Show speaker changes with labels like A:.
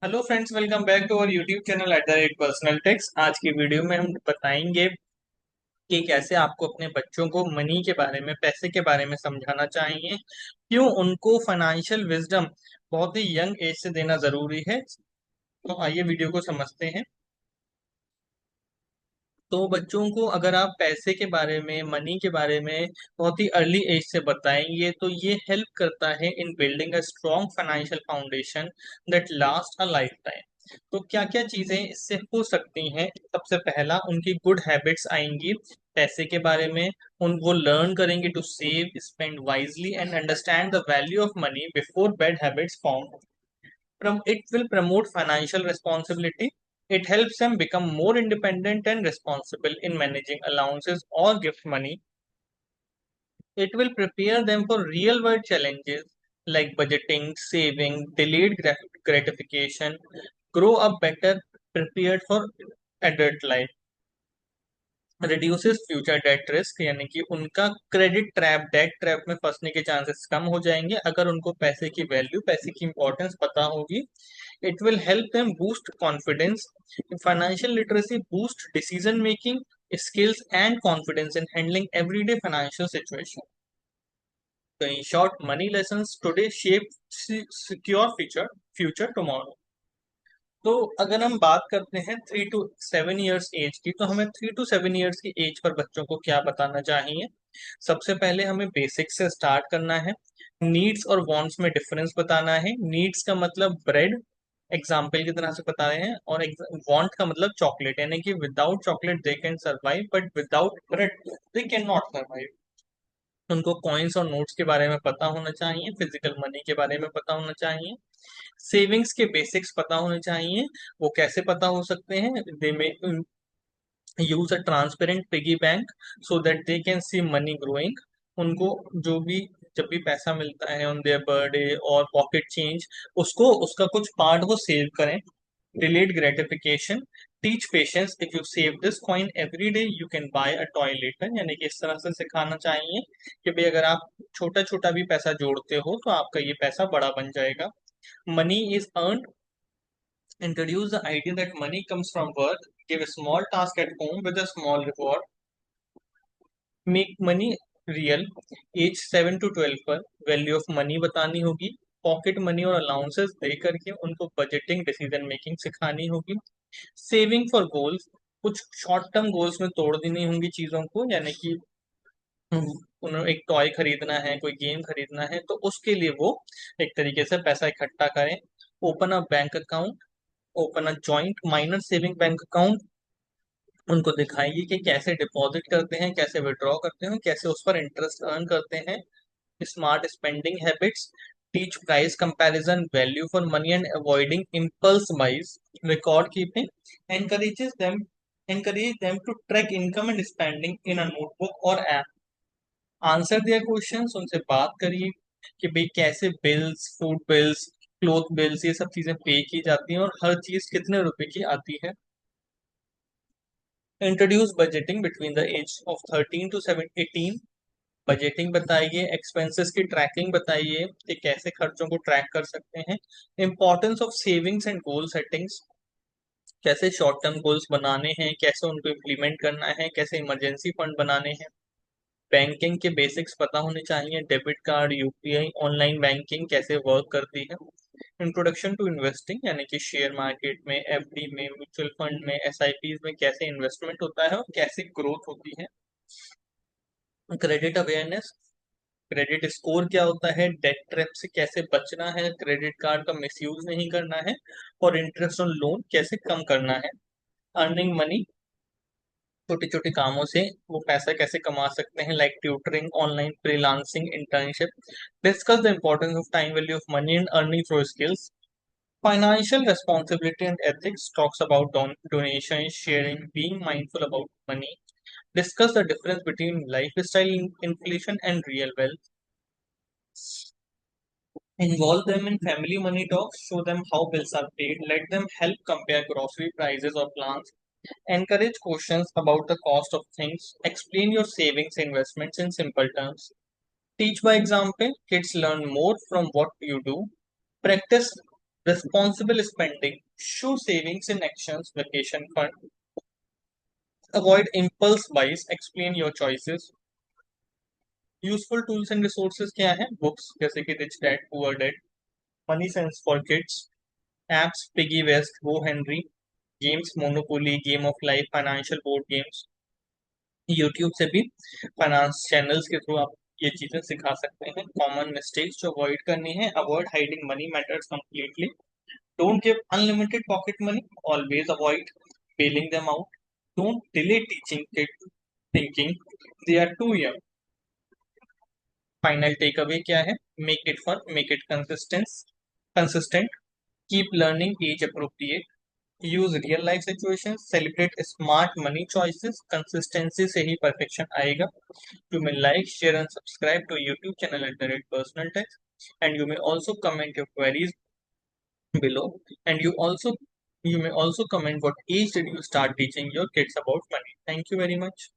A: Hello friends, welcome back to our YouTube channel @personal techs. आज की video में हम बताएंगे कि कैसे आपको अपने बच्चों को मनी के बारे में, पैसे के बारे में समझाना चाहिए। क्यों उनको फाइनेंशियल विजडम बहुत ही यंग एज से देना जरूरी है। तो आइए वीडियो को समझते हैं। तो बच्चों को अगर आप पैसे के बारे में, मनी के बारे में बहुत ही अर्ली एज से बताएंगे तो ये हेल्प करता है इन building a strong financial foundation that last a life time. तो क्या क्या चीजें इससे हो सकती हैं? सबसे पहला, उनकी गुड हैबिट्स आएंगी पैसे के बारे में। उन वो लर्न करेंगे to save, spend wisely and understand the value of money before bad habits form. It will promote financial responsibility. It helps them become more independent and responsible in managing allowances or gift money. It will prepare them for real world challenges like budgeting, saving, delayed gratification, grow up better prepared for adult life. Reduces future debt risk, यानी कि उनका credit trap, debt trap में फंसने के chances कम हो जाएंगे अगर उनको पैसे की वैल्यू, पैसे की इंपॉर्टेंस पता होगी। It will help them boost confidence. Financial literacy boost decision making skills and confidence in handling everyday financial situation. तो in short, money lessons today shape secure future tomorrow. तो अगर हम बात करते हैं 3 to 7 इयर्स एज की, तो हमें 3 to 7 इयर्स की एज पर बच्चों को क्या बताना चाहिए? सबसे पहले हमें बेसिक्स से स्टार्ट करना है। नीड्स और वांट्स में डिफरेंस बताना है। नीड्स का मतलब ब्रेड, एग्जाम्पल की तरह से बता रहे हैं, और वांट का मतलब चॉकलेट, यानी कि without chocolate they can survive but without bread they can not survive. उनको कॉइन्स और नोट्स के बारे में पता होना चाहिए, फिजिकल मनी के बारे में पता होना चाहिए, सेविंग्स के बेसिक्स पता होने चाहिए। वो कैसे पता हो सकते हैं? They may use a transparent piggy bank so that they can see money growing. उनको जो भी, जब भी पैसा मिलता है ऑन देयर बर्थडे और पॉकेट चेंज, उसको, उसका कुछ पार्ट वो सेव करें। Delayed gratification, teach patience, if you save this coin every day you can buy a toy later, यानी कि इस तरह से सिखाना चाहिए कि भाई अगर आप छोटा छोटा भी पैसा जोड़ते हो तो आपका ये पैसा बड़ा बन जाएगा। Money is earned. Introduce the idea that money comes from work. Give a small task at home with a small reward. Make money real. Age 7 to 12 पर वैल्यू ऑफ मनी बतानी होगी। पॉकेट मनी और allowances दे करके उनको budgeting, decision making सिखानी होगी। Saving for goals, कुछ शॉर्ट टर्म गोल्स में तोड़ देनी होंगी चीजों को, यानी कि उन्हें एक टॉय खरीदना है, कोई गेम खरीदना है, तो उसके लिए वो एक तरीके से पैसा इकट्ठा करें। Open a bank account, open a joint minor saving bank account. उनको दिखाएंगे कि कैसे डिपॉजिट करते हैं, कैसे विड्रॉ करते हैं, कैसे उस पर इंटरेस्ट अर्न करते हैं। Smart spending habits, teach price comparison, value for money and avoiding impulse buys. Record keeping, encourages them encourage them to track income and spending in a notebook or app। Answer दिया questions, उनसे बात करिए कि भाई कैसे bills, food bills, cloth bills, ये सब चीजें पे की जाती हैं और हर चीज कितने रुपए की आती है। Introduce budgeting between the age of 13 to 18। Budgeting बताइए, एक्सपेंसेस की ट्रैकिंग बताइए कि कैसे खर्चों को ट्रैक कर सकते हैं। Importance of savings and goal settings, कैसे शॉर्ट टर्म गोल्स बनाने हैं, कैसे उनको इम्प्लीमेंट करना है, कैसे इमरजेंसी फंड बनाने हैं। बैंकिंग के बेसिक्स पता होने चाहिए, debit card, UPI, online banking कैसे वर्क करती है। इंट्रोडक्शन टू इन्वेस्टिंग, यानी कि शेयर मार्केट में, एफडी में, म्यूचुअल फंड में, एसआईपी में कैसे इन्वेस्टमेंट होता है और कैसे ग्रोथ होती है। क्रेडिट अवेयरनेस, क्रेडिट स्कोर क्या होता है, डेट ट्रैप से कैसे बचना है, क्रेडिट कार्ड का मिसयूज नहीं करना है, और इंटरेस्ट ऑन लोन कैसे कम करना है। अर्निंग मनी, छोटे छोटे कामों से वो पैसा कैसे कमा सकते हैं, like tutoring, online freelancing, internship. Discuss the importance of time, value of money and earning through skills. Financial responsibility and ethics talks about donation, sharing, being mindful about money. Discuss the difference between lifestyle inflation and real wealth. Involve them in family money talks. Show them how bills are paid. Let them help compare grocery prices or plans. Encourage questions about the cost of things. Explain your savings investments in simple terms. Teach by example. Kids learn more from what you do. Practice. Responsible spending. Show savings in actions, vacation fund. Avoid impulse buys. Explain your choices. Useful tools and resources क्या है? Books जैसे कि rich dad poor dad, money sense for kids, apps piggy vest, वो Henry, games Monopoly, game of life, financial board games. YouTube से भी finance channels के through आप ये चीजें सिखा सकते हैं। कॉमन मिस्टेक्स जो अवॉइड करनी है: avoid hiding money matters completely, don't give unlimited pocket money, always avoid bailing them out, don't delay teaching kid thinking they are too young. Final take away क्या है? Make it fun, make it consistent, keep learning age appropriate, use real life situation, celebrate smart money choices. Consistency से ही perfection आएगा। You may like share and subscribe to YouTube channel @personal tax, and you may also comment your queries below, and you may also comment what age did you start teaching your kids about money. Thank you very much.